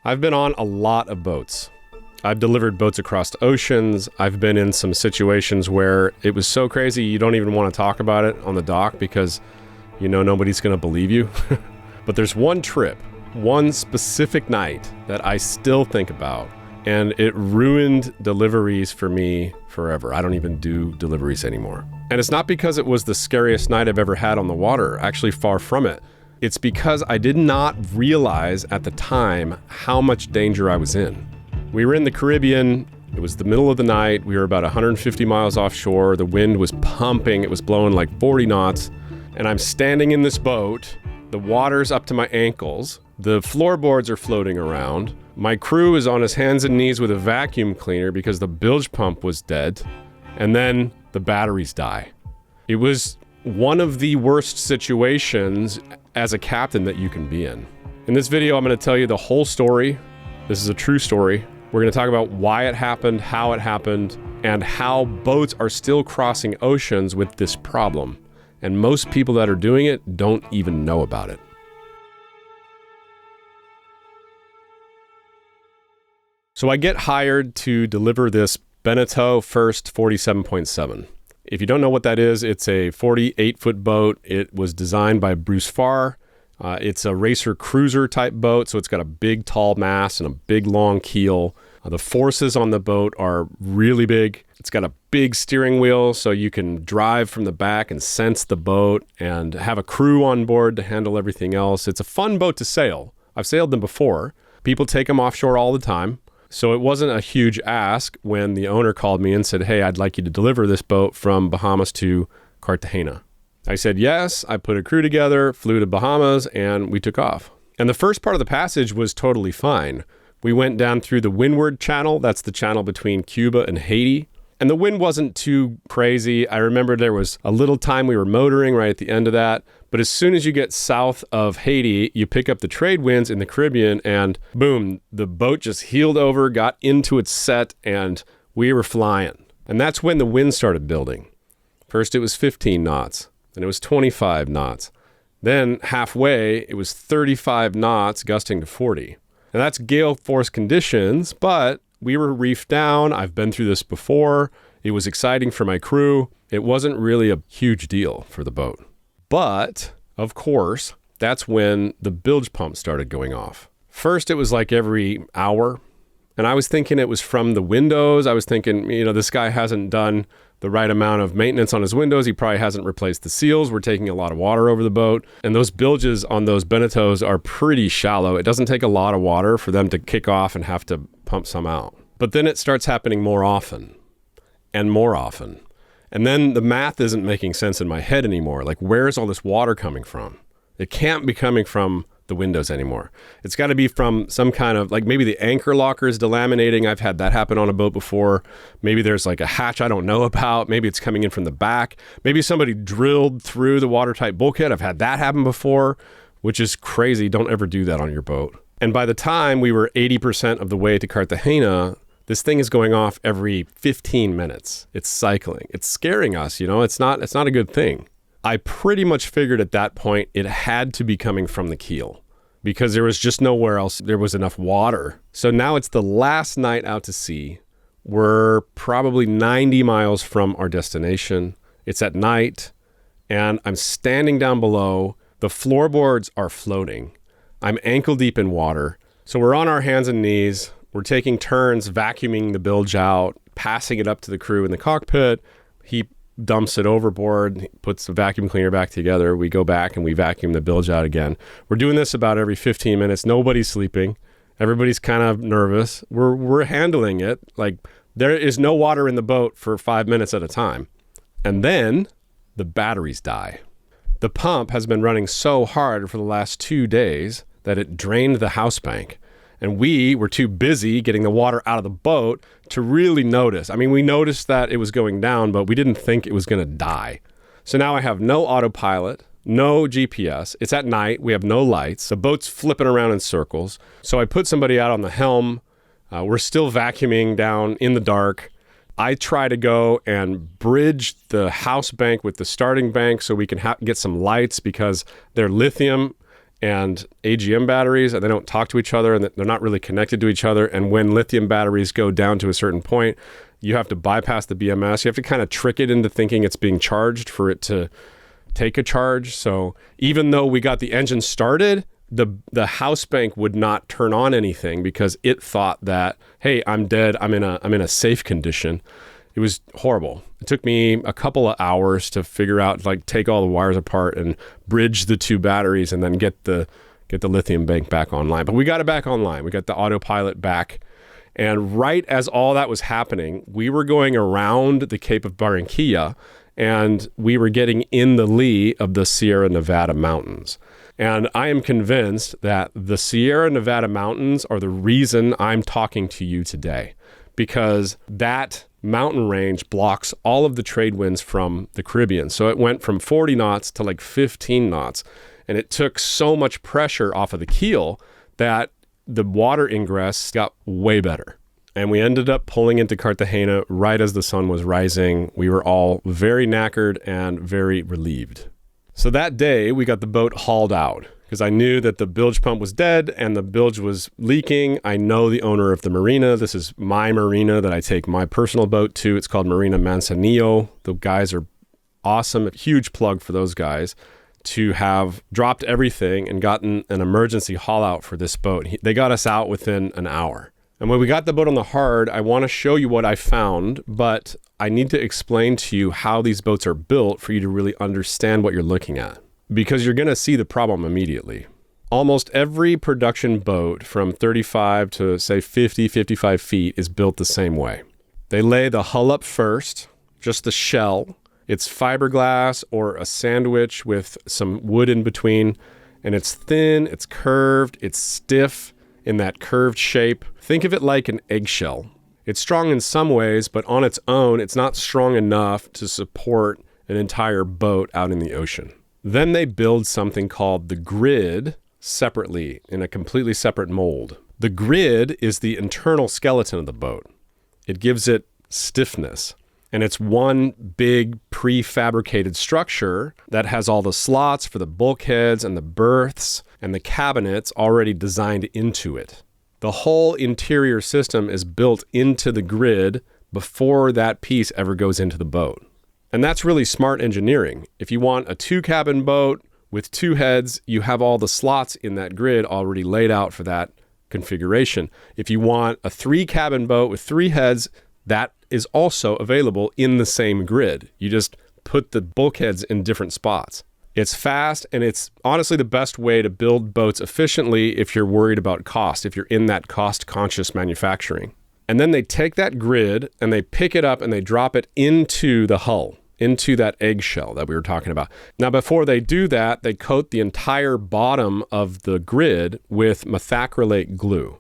I've been on a lot of boats. I've delivered boats across oceans. I've been in some situations where it was so crazy you don't even want to talk about it on the dock because you know nobody's going to believe you. But there's one trip, one specific night that I still think about, and it ruined deliveries for me forever. I don't even do deliveries anymore. And it's not because it was the scariest night I've ever had on the water, actually far from it. It's because I did not realize at the time how much danger I was in. We were in the Caribbean. It was the middle of the night. We were about 150 miles offshore. The wind was pumping. It was blowing like 40 knots. And I'm standing in this boat. The water's up to my ankles. The floorboards are floating around. My crew is on his hands and knees with a vacuum cleaner because the bilge pump was dead. And then the batteries die. It was one of the worst situations as a captain that you can be in. In this video, I'm going to tell you the whole story. This is a true story. We're going to talk about why it happened, and how boats are still crossing oceans with this problem. And most people that are doing it don't even know about it. So I get hired to deliver this Beneteau First 47.7. If you don't know what that is, it's a 48-foot boat. It was designed by Bruce Farr. It's a racer cruiser type boat, so it's got a big tall mast and a big long keel. The forces on the boat are really big. It's got a big steering wheel, so you can drive from the back and sense the boat and have a crew on board to handle everything else. It's a fun boat to sail. I've sailed them before. People take them offshore all the time. So it wasn't a huge ask when the owner called me and said, "Hey, I'd like you to deliver this boat from Bahamas to Cartagena." I said yes. I put a crew together, flew to Bahamas, and we took off. And the first part of the passage was totally fine. We went down through the Windward Channel. That's the channel between Cuba and Haiti. And the wind wasn't too crazy. I remember there was a little time we were motoring right at the end of that. But as soon as you get south of Haiti, you pick up the trade winds in the Caribbean and boom, the boat just heeled over, got into its set, and we were flying. And that's when the wind started building. First it was 15 knots, then it was 25 knots. Then halfway, it was 35 knots, gusting to 40. And that's gale force conditions, but we were reefed down. I've been through this before. It was exciting for my crew. It wasn't really a huge deal for the boat. But, of course, that's when the bilge pump started going off. First, it was like every hour. And I was thinking it was from the windows. I was thinking, this guy hasn't done the right amount of maintenance on his windows. He probably hasn't replaced the seals. We're taking a lot of water over the boat. And those bilges on those Beneteaus are pretty shallow. It doesn't take a lot of water for them to kick off and have to pump some out. But then it starts happening more often and more often. And then the math isn't making sense in my head anymore. Like, where's all this water coming from? It can't be coming from the windows anymore. It's got to be from some kind of, like, maybe the anchor locker is delaminating. I've had that happen on a boat before. Maybe there's like a hatch I don't know about. Maybe it's coming in from the back. Maybe somebody drilled through the watertight bulkhead. I've had that happen before, which is crazy. Don't ever do that on your boat. And by the time we were 80% of the way to Cartagena, this thing is going off every 15 minutes. It's cycling. It's scaring us, It's not a good thing. I pretty much figured at that point it had to be coming from the keel because there was just nowhere else there was enough water. So now it's the last night out to sea. We're probably 90 miles from our destination. It's at night, and I'm standing down below. The floorboards are floating. I'm ankle deep in water. So we're on our hands and knees. We're taking turns vacuuming the bilge out, passing it up to the crew in the cockpit. He dumps it overboard, puts the vacuum cleaner back together. We go back and we vacuum the bilge out again. We're doing this about every 15 minutes. Nobody's sleeping. Everybody's kind of nervous. We're handling it. Like, there is no water in the boat for 5 minutes at a time. And then the batteries die. The pump has been running so hard for the last 2 days that it drained the house bank. And we were too busy getting the water out of the boat to really notice. I mean, we noticed that it was going down, but we didn't think it was going to die. So now I have no autopilot, no GPS. It's at night. We have no lights. The boat's flipping around in circles. So I put somebody out on the helm. We're still vacuuming down in the dark. I try to go and bridge the house bank with the starting bank so we can get some lights because they're lithium. and AGM batteries, and they don't talk to each other, and they're not really connected to each other. And when lithium batteries go down to a certain point, you have to bypass the BMS. You have to kind of trick it into thinking it's being charged for it to take a charge. So even though we got the engine started, the house bank would not turn on anything because it thought that, hey, I'm dead. I'm in a safe condition. It was horrible. It took me a couple of hours to figure out, like, take all the wires apart and bridge the two batteries and then get the lithium bank back online. But we got it back online. We got the autopilot back. And right as all that was happening, we were going around the Cape of Barranquilla, and we were getting in the lee of the Sierra Nevada mountains. And I am convinced that the Sierra Nevada mountains are the reason I'm talking to you today, because that mountain range blocks all of the trade winds from the Caribbean. So it went from 40 knots to like 15 knots. And it took so much pressure off of the keel that the water ingress got way better. And we ended up pulling into Cartagena right as the sun was rising. We were all very knackered and very relieved. So that day, we got the boat hauled out because I knew that the bilge pump was dead and the bilge was leaking. I know the owner of the marina. This is my marina that I take my personal boat to. It's called Marina Manzanillo. The guys are awesome. A huge plug for those guys to have dropped everything and gotten an emergency haul out for this boat. They got us out within an hour. And when we got the boat on the hard, I want to show you what I found, but I need to explain to you how these boats are built for you to really understand what you're looking at, because you're going to see the problem immediately. Almost every production boat from 35 to say 50, 55 feet is built the same way. They lay the hull up first, just the shell. It's fiberglass or a sandwich with some wood in between, and it's thin, it's curved, it's stiff in that curved shape. Think of it like an eggshell. It's strong in some ways, but on its own, it's not strong enough to support an entire boat out in the ocean. Then they build something called the grid separately in a completely separate mold. The grid is the internal skeleton of the boat. It gives it stiffness. And it's one big prefabricated structure that has all the slots for the bulkheads and the berths and the cabinets already designed into it. The whole interior system is built into the grid before that piece ever goes into the boat. And that's really smart engineering. If you want a 2-cabin boat with 2 heads, you have all the slots in that grid already laid out for that configuration. If you want a 3-cabin boat with 3 heads, that is also available in the same grid. You just put the bulkheads in different spots. It's fast, and it's honestly the best way to build boats efficiently if you're worried about cost, if you're in that cost-conscious manufacturing. And then they take that grid and they pick it up and they drop it into the hull, into that eggshell that we were talking about. Now, before they do that, they coat the entire bottom of the grid with methacrylate glue.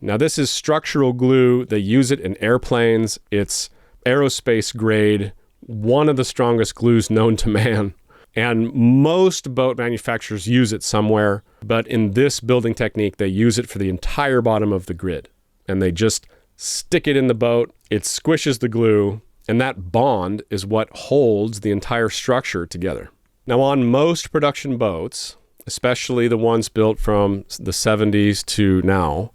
Now, this is structural glue. They use it in airplanes. It's aerospace grade, one of the strongest glues known to man. And most boat manufacturers use it somewhere, but in this building technique, they use it for the entire bottom of the grid. And they just stick it in the boat, it squishes the glue, and that bond is what holds the entire structure together. Now, on most production boats, especially the ones built from the 70s to now,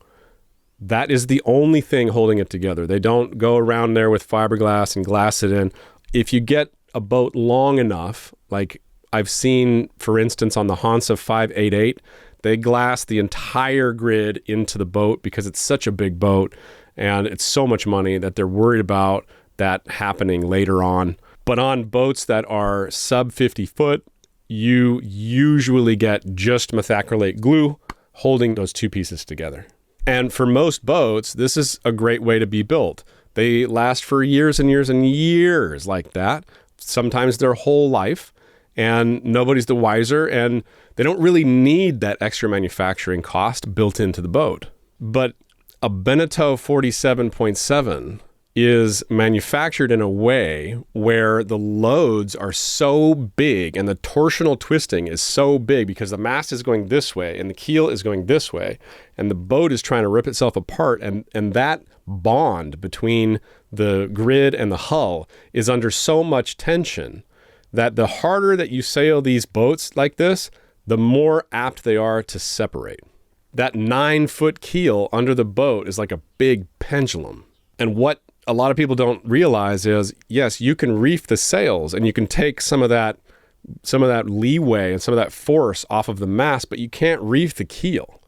that is the only thing holding it together. They don't go around there with fiberglass and glass it in. If you get a boat long enough, like I've seen, for instance, on the Hansa 588, they glass the entire grid into the boat because it's such a big boat and it's so much money that they're worried about that happening later on. But on boats that are sub 50 foot, you usually get just methacrylate glue holding those two pieces together. And for most boats, this is a great way to be built. They last for years and years and years like that, sometimes their whole life, and nobody's the wiser, and they don't really need that extra manufacturing cost built into the boat. But a Beneteau 47.7 is manufactured in a way where the loads are so big and the torsional twisting is so big because the mast is going this way and the keel is going this way and the boat is trying to rip itself apart, and that bond between the grid and the hull is under so much tension that the harder that you sail these boats like this, the more apt they are to separate. That 9-foot keel under the boat is like a big pendulum. And what a lot of people don't realize is, yes, you can reef the sails and you can take some of that leeway and some of that force off of the mast, but you can't reef the keel.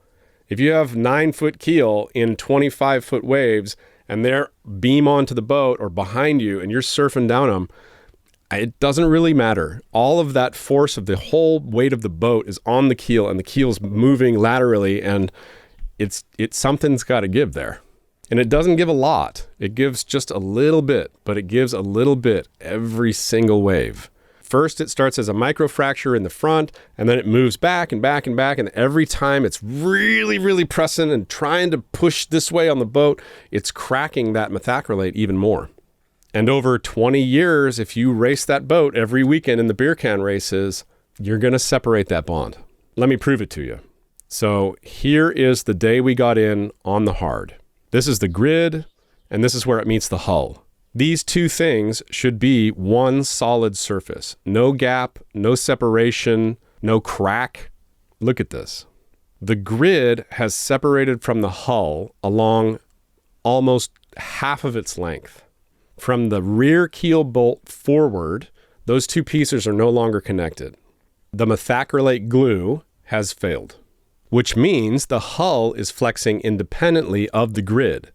If you have 9-foot keel in 25-foot waves and they're beam onto the boat or behind you and you're surfing down them, it doesn't really matter. All of that force of the whole weight of the boat is on the keel and the keel's moving laterally, and it's something's got to give there. And it doesn't give a lot. It gives just a little bit, but it gives a little bit every single wave. First, it starts as a microfracture in the front, and then it moves back and back and back. And every time it's really, really pressing and trying to push this way on the boat, it's cracking that methacrylate even more. And over 20 years, if you race that boat every weekend in the beer can races, you're going to separate that bond. Let me prove it to you. So here is the day we got in on the hard. This is the grid, and this is where it meets the hull. These two things should be one solid surface. No gap, no separation, no crack. Look at this. The grid has separated from the hull along almost half of its length. From the rear keel bolt forward, those two pieces are no longer connected. The methacrylate glue has failed, which means the hull is flexing independently of the grid.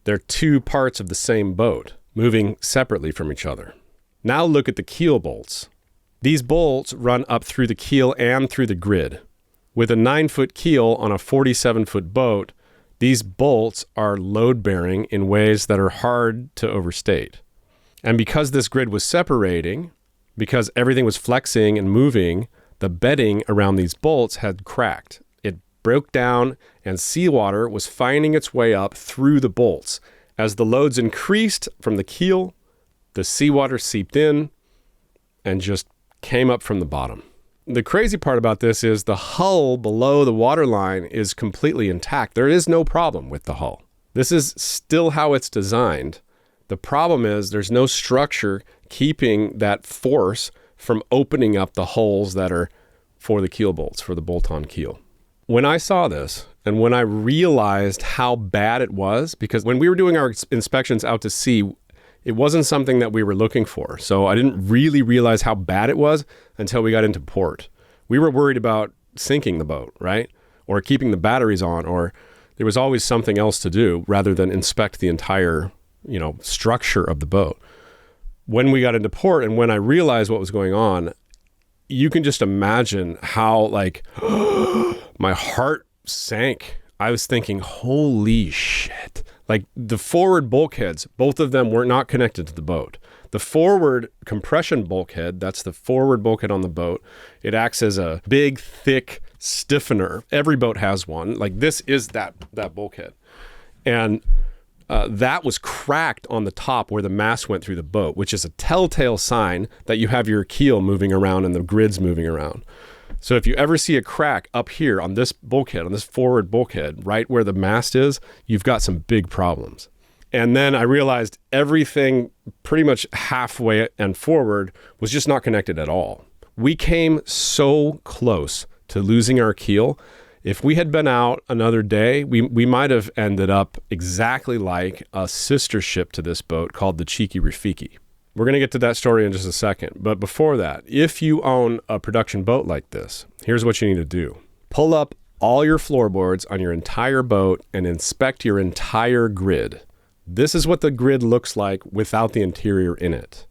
They're two parts of the same boat, moving separately from each other. Now look at the keel bolts. These bolts run up through the keel and through the grid. With a 9-foot keel on a 47-foot boat, these bolts are load-bearing in ways that are hard to overstate. And because this grid was separating, because everything was flexing and moving, the bedding around these bolts had cracked. It broke down, and seawater was finding its way up through the bolts. As the loads increased from the keel, the seawater seeped in and just came up from the bottom. The crazy part about this is the hull below the waterline is completely intact. There is no problem with the hull. This is still how it's designed. The problem is there's no structure keeping that force from opening up the holes that are for the keel bolts, for the bolt-on keel. When I saw this, and when I realized how bad it was, because when we were doing our inspections out to sea, it wasn't something that we were looking for. So I didn't really realize how bad it was until we got into port. We were worried about sinking the boat, right? Or keeping the batteries on, or there was always something else to do rather than inspect the entire, structure of the boat. When we got into port and when I realized what was going on, you can just imagine how my heart sank. I was thinking, holy shit. The forward bulkheads, both of them were not connected to the boat. The forward compression bulkhead, that's the forward bulkhead on the boat, it acts as a big, thick stiffener. Every boat has one. This is that bulkhead. And that was cracked on the top where the mast went through the boat, which is a telltale sign that you have your keel moving around and the grid's moving around. So if you ever see a crack up here on this bulkhead, on this forward bulkhead, right where the mast is, you've got some big problems. And then I realized everything pretty much halfway and forward was just not connected at all. We came so close to losing our keel. If we had been out another day, we might have ended up exactly like a sister ship to this boat called the Cheeky Rafiki. We're going to get to that story in just a second. But before that, if you own a production boat like this, here's what you need to do. Pull up all your floorboards on your entire boat and inspect your entire grid. This is what the grid looks like without the interior in it.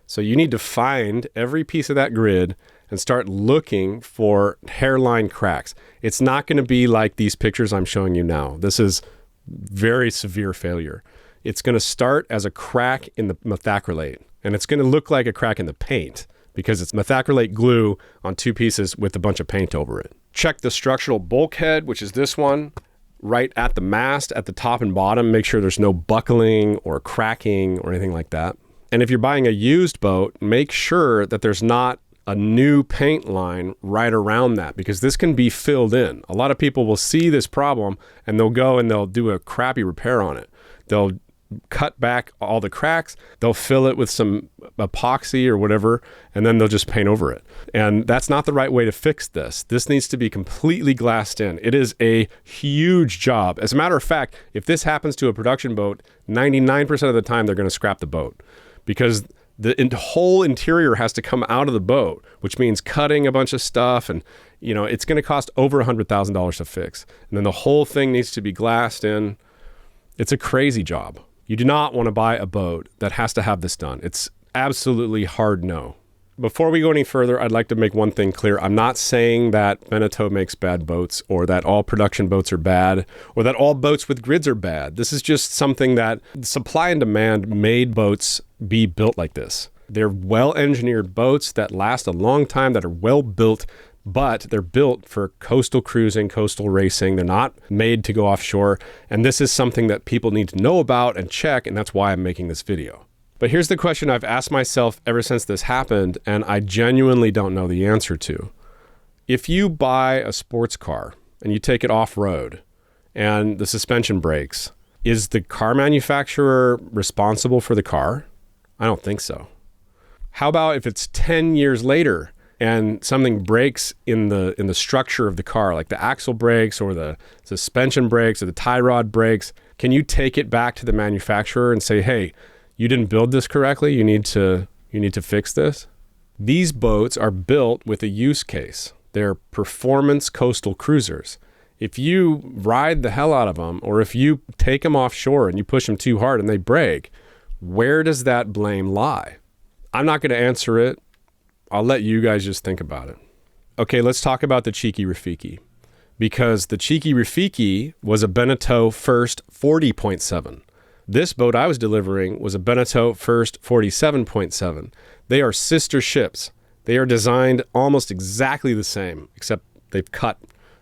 So you need to find every piece of that grid and start looking for hairline cracks. It's not going to be like these pictures I'm showing you now. This is very severe failure. It's going to start as a crack in the methacrylate, and it's going to look like a crack in the paint because it's methacrylate glue on two pieces with a bunch of paint over it. Check the structural bulkhead, which is this one, right at the mast, at the top and bottom. Make sure there's no buckling or cracking or anything like that. And if you're buying a used boat, make sure that there's not a new paint line right around that, because this can be filled in. A lot of people will see this problem and they'll go and they'll do a crappy repair on it. They'll cut back all the cracks. They'll fill it with some epoxy or whatever, and then they'll just paint over it. And that's not the right way to fix this. This needs to be completely glassed in. It is a huge job. As a matter of fact, if this happens to a production boat, 99% of the time they're going to scrap the boat, because the whole interior has to come out of the boat, which means cutting a bunch of stuff, and it's going to cost over $100,000 to fix. And then the whole thing needs to be glassed in. It's a crazy job. You do not want to buy a boat that has to have this done. It's absolutely hard no. Before we go any further, I'd like to make one thing clear. I'm not saying that Beneteau makes bad boats, or that all production boats are bad, or that all boats with grids are bad. This is just something that supply and demand made boats be built like this. They're well-engineered boats that last a long time, that are well-built, but they're built for coastal cruising, coastal racing. They're not made to go offshore. And this is something that people need to know about and check, and that's why I'm making this video. But here's the question I've asked myself ever since this happened, and I genuinely don't know the answer to. If you buy a sports car and you take it off-road and the suspension breaks, is the car manufacturer responsible for the car? I don't think so. How about if it's 10 years later and something breaks in the structure of the car, like the axle breaks or the suspension breaks or the tie rod breaks? Can you take it back to the manufacturer and say, hey, you didn't build this correctly, you need to fix this? These boats are built with a use case. They're performance coastal cruisers. If you ride the hell out of them, or if you take them offshore and you push them too hard and they break, where does that blame lie? I'm not going to answer it. I'll let you guys just think about it. Okay, let's talk about the Cheeky Rafiki, because the Cheeky Rafiki was a Beneteau First 40.7. This boat I was delivering was a Beneteau First 47.7. They are sister ships. They are designed almost exactly the same, except they've cut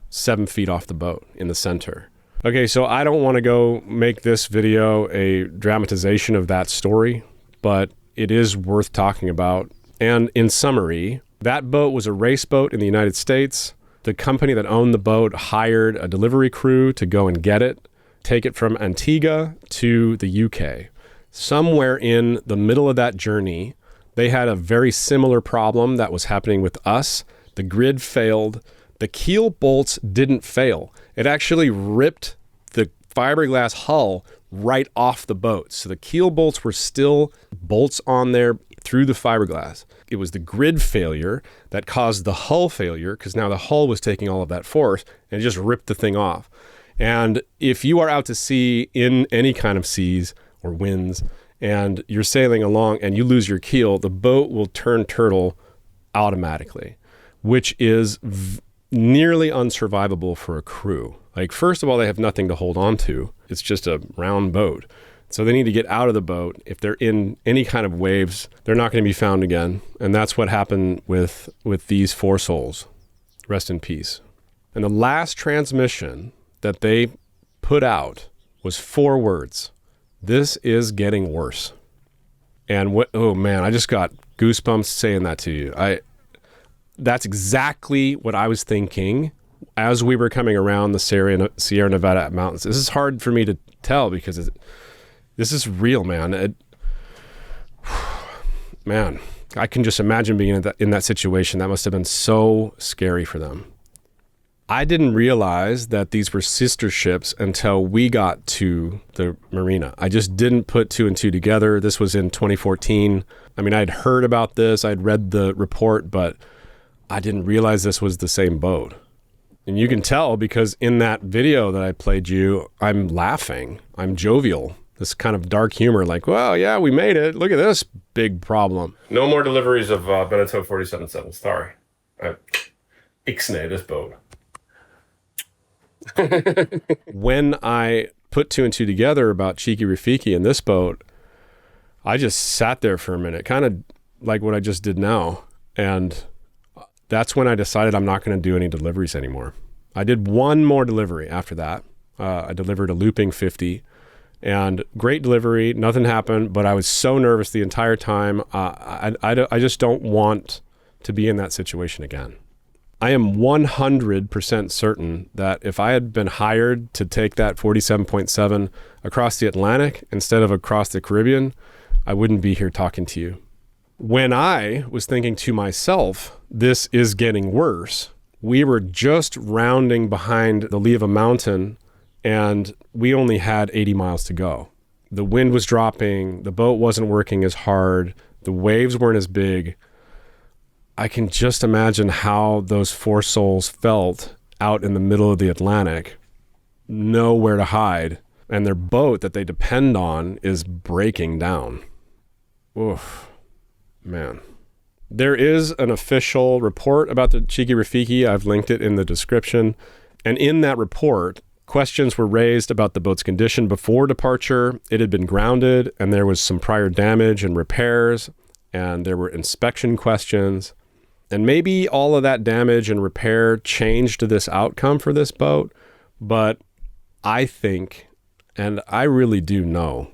7 feet off the boat in the center. Okay, so I don't want to go make this video a dramatization of that story, but it is worth talking about. And in summary, that boat was a race boat in the United States. The company that owned the boat hired a delivery crew to go and get it, take it from Antigua to the UK. Somewhere in the middle of that journey, they had a very similar problem that was happening with us. The grid failed. The keel bolts didn't fail. It actually ripped the fiberglass hull right off the boat. So the keel bolts were still bolts on there through the fiberglass. It was the grid failure that caused the hull failure, because now the hull was taking all of that force and it just ripped the thing off. And if you are out to sea in any kind of seas or winds and you're sailing along and you lose your keel, the boat will turn turtle automatically, which is nearly unsurvivable for a crew. Like, first of all, they have nothing to hold on to. It's just a round boat. So they need to get out of the boat. If they're in any kind of waves, they're not going to be found again. And that's what happened with these 4 souls. Rest in peace. And the last transmission that they put out was 4 words. This is getting worse. And oh man, I just got goosebumps saying that to you. That's exactly what I was thinking as we were coming around the Sierra Nevada mountains. This is hard for me to tell because this is real, man. Man, I can just imagine being in that situation. That must have been so scary for them. I didn't realize that these were sister ships until we got to the marina. I just didn't put 2 and 2 together. This was in 2014. I mean, I'd heard about this. I'd read the report, but I didn't realize this was the same boat. And you can tell because in that video that I played you, I'm laughing. I'm jovial. This kind of dark humor, like, well, yeah, we made it. Look at this big problem. No more deliveries of Beneteau 47.7. Sorry. I ixnay this boat. When I put 2 and 2 together about Cheeky Rafiki and this boat, I just sat there for a minute, kind of like what I just did now. And that's when I decided I'm not going to do any deliveries anymore. I did 1 more delivery after that. I delivered a looping 50 and great delivery. Nothing happened, but I was so nervous the entire time. I just don't want to be in that situation again. I am 100% certain that if I had been hired to take that 47.7 across the Atlantic instead of across the Caribbean, I wouldn't be here talking to you. When I was thinking to myself, this is getting worse, we were just rounding behind the lee of a mountain and we only had 80 miles to go. The wind was dropping, the boat wasn't working as hard, the waves weren't as big. I can just imagine how those four souls felt out in the middle of the Atlantic, nowhere to hide, and their boat that they depend on is breaking down. Oof, man. There is an official report about the Cheeky Rafiki. I've linked it in the description. And in that report, questions were raised about the boat's condition before departure. It had been grounded, and there was some prior damage and repairs, and there were inspection questions. And maybe all of that damage and repair changed this outcome for this boat, but I think, and I really do know,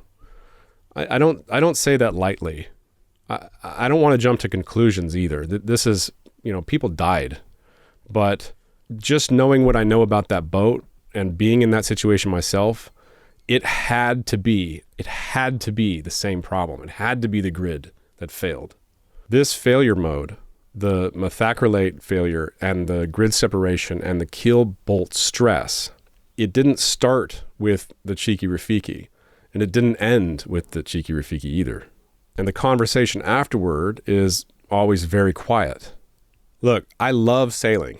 I don't say that lightly. I don't want to jump to conclusions either. This is, people died, but just knowing what I know about that boat and being in that situation myself, it had to be the same problem. It had to be the grid that failed. This failure mode, the methacrylate failure and the grid separation and the keel bolt stress, it didn't start with the Cheeky Rafiki, and it didn't end with the Cheeky Rafiki either. And the conversation afterward is always very quiet. Look, I love sailing,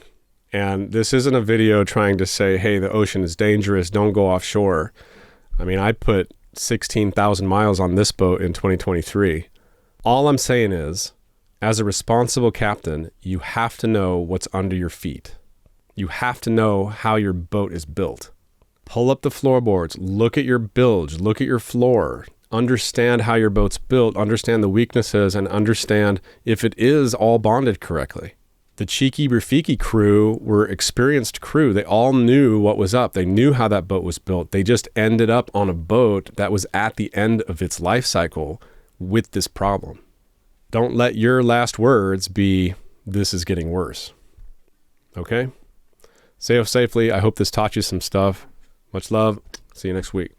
and this isn't a video trying to say, hey, the ocean is dangerous, don't go offshore. I mean, I put 16,000 miles on this boat in 2023. All I'm saying is, as a responsible captain, you have to know what's under your feet. You have to know how your boat is built. Pull up the floorboards, look at your bilge, look at your floor, understand how your boat's built, understand the weaknesses, and understand if it is all bonded correctly. The Cheeky Rafiki crew were experienced crew. They all knew what was up. They knew how that boat was built. They just ended up on a boat that was at the end of its life cycle with this problem. Don't let your last words be, this is getting worse. Okay? Sail safely. I hope this taught you some stuff. Much love. See you next week.